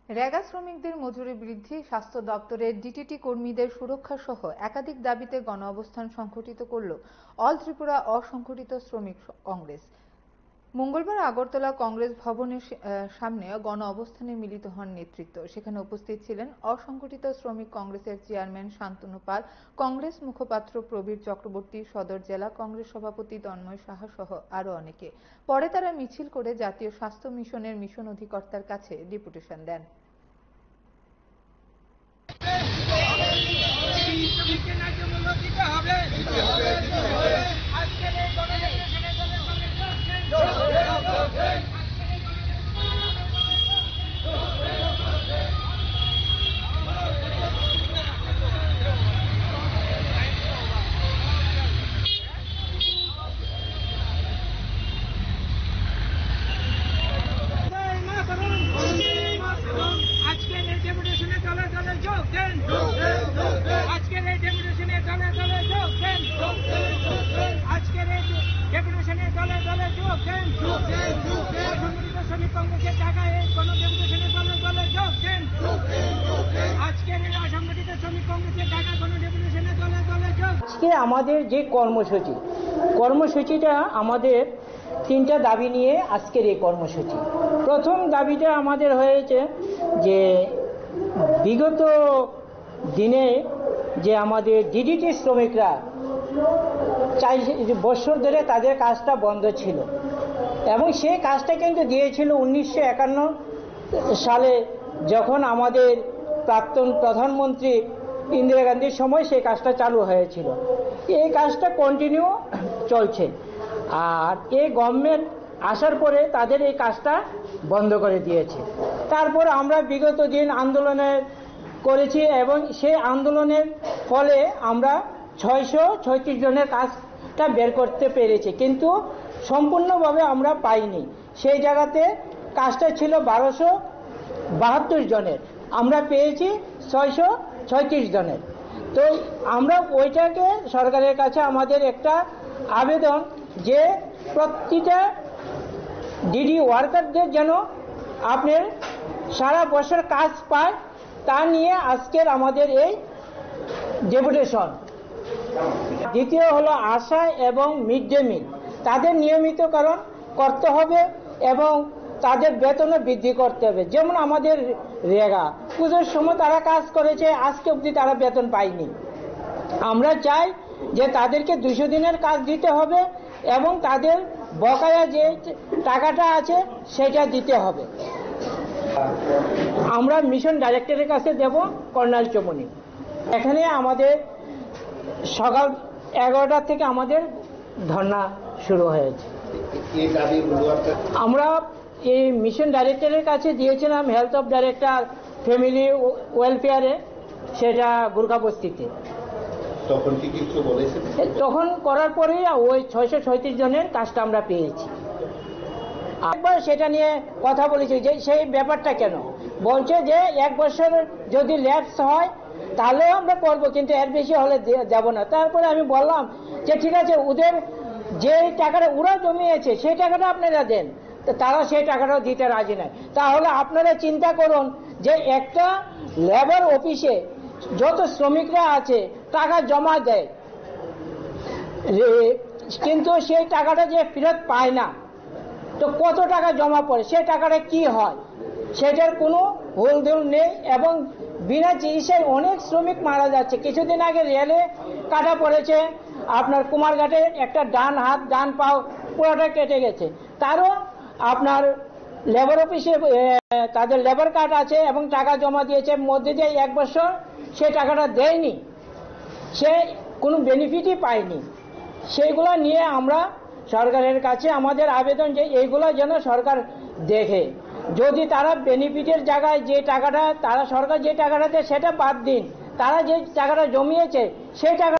রেগা শ্রমিকদের মজুরি বৃদ্ধি, স্বাস্থ্য দপ্তরের ডিটিটি কর্মীদের সুরক্ষা সহ একাধিক দাবিতে গণ অবস্থান সংগঠিত করল অল ত্রিপুরা অসংগঠিত শ্রমিক কংগ্রেস। মঙ্গলবার আগরতলা কংগ্রেস ভবনের সামনে গণ অবস্থানে মিলিত হন নেতৃত্ব। সেখানে উপস্থিত ছিলেন অসংগঠিত শ্রমিক কংগ্রেসের চেয়ারম্যান শান্তনু পাল, কংগ্রেস মুখপাত্র প্রবীর চক্রবর্তী, সদর জেলা কংগ্রেস সভাপতি তন্ময় সাহা সহ আরো অনেকে। পরে তারা মিছিল করে জাতীয় স্বাস্থ্য মিশনের মিশন অধিকর্তার কাছে ডেপুটেশন দেন। আজকে আমাদের যে কর্মসূচিটা আমাদের তিনটা দাবি নিয়ে আজকের এই কর্মসূচি। প্রথম দাবিটা আমাদের হয়েছে যে বিগত দিনে যে আমাদের ডিডিটি শ্রমিকরা 4 বছর ধরে তাদের কাজটা বন্ধ ছিল এবং সেই কাজটা কিন্তু দিয়েছিল 1951 সালে, যখন আমাদের প্রাক্তন প্রধানমন্ত্রী ইন্দিরা গান্ধীর সময় সেই কাজটা চালু হয়েছিল। এই কাজটা কন্টিনিউ চলছে, আর এই গভর্নমেন্ট আসার পরে তাদের এই কাজটা বন্ধ করে দিয়েছে। তারপর আমরা বিগত দিন আন্দোলনে করেছি এবং সেই আন্দোলনের ফলে আমরা 636 জনের কাজটা বের করতে পেরেছি, কিন্তু সম্পূর্ণভাবে আমরা পাইনি। সেই জায়গাতে কাজটা ছিল 1272 জনের, আমরা পেয়েছি 636 জনের। তো আমরা ওইটাকে সরকারের কাছে আমাদের একটা আবেদন যে প্রতিটা ডিডি ওয়ার্কারদের যেন আপনার সারা বছর কাজ পায়, তা নিয়ে আজকের আমাদের এই ডেপুটেশন। দ্বিতীয় হলো আশা এবং মিড ডে মিল, তাদের নিয়মিতকরণ করতে হবে এবং তাদের বেতনও বৃদ্ধি করতে হবে। যেমন আমাদের রেগা পুজোর সময় তারা কাজ করেছে, আজকে অবধি তারা বেতন পায়নি। আমরা চাই যে তাদেরকে 200 দিনের কাজ দিতে হবে এবং তাদের বকেয়া যে টাকাটা আছে সেটা দিতে হবে। আমরা মিশন ডাইরেক্টরের কাছে দেব কর্নাল চমনি। এখানে আমাদের সকাল 11টা থেকে আমাদের ধর্ণা শুরু হয়েছে। আমরা এই মিশন ডাইরেক্টরের কাছে দিয়েছিলাম হেলথ অফ ডাইরেক্টর ফ্যামিলি ওয়েলফেয়ারে, সেটা গুরগাবস্তিতে। তখন করার পরেই ওই 636 জনের কাজটা আমরা পেয়েছি। একবার সেটা নিয়ে কথা বলেছি যে সেই ব্যাপারটা কেন, বলছে যে 1 বছর যদি ল্যাপস হয় তাহলেও আমরা করবো, কিন্তু এর বেশি হলে দেব না। তারপরে আমি বললাম যে ঠিক আছে, ওদের যে টাকাটা ওরা জমিয়েছে সেই টাকাটা আপনারা দেন। তারা সেই টাকাটাও দিতে রাজি নয়। তাহলে আপনারা চিন্তা করুন যে একটা লেবার অফিসে যত শ্রমিকরা আছে টাকা জমা দেয়, কিন্তু সেই টাকাটা যে ফেরত পায় না, তো কত টাকা জমা পড়ে, সেই টাকাটা কি হয় সেটার কোনো হুলধুল নেই এবং বিনা চিকিৎসায় অনেক শ্রমিক মারা যাচ্ছে। কিছুদিন আগে রেলে কাটা পড়েছে, আপনার কুমারঘাটে একটা ডান হাত ডান পাও পুরোটা কেটে গেছে, তারও আপনার লেবার অফিসে তাদের লেবার কার্ড আছে এবং টাকা জমা দিয়েছে, মধ্যে দিয়ে 1 বছর সে টাকাটা দেয়নি, সে কোনো বেনিফিটই পায়নি। সেইগুলো নিয়ে আমরা সরকারের কাছে আমাদের আবেদন যে এইগুলো যেন সরকার দেখে। যদি তারা বেনিফিটের জায়গায় যে টাকাটা তারা সরকার যে টাকাটা দেয় সেটা বাদ দিন, তারা যে টাকাটা জমিয়েছে সেই টাকা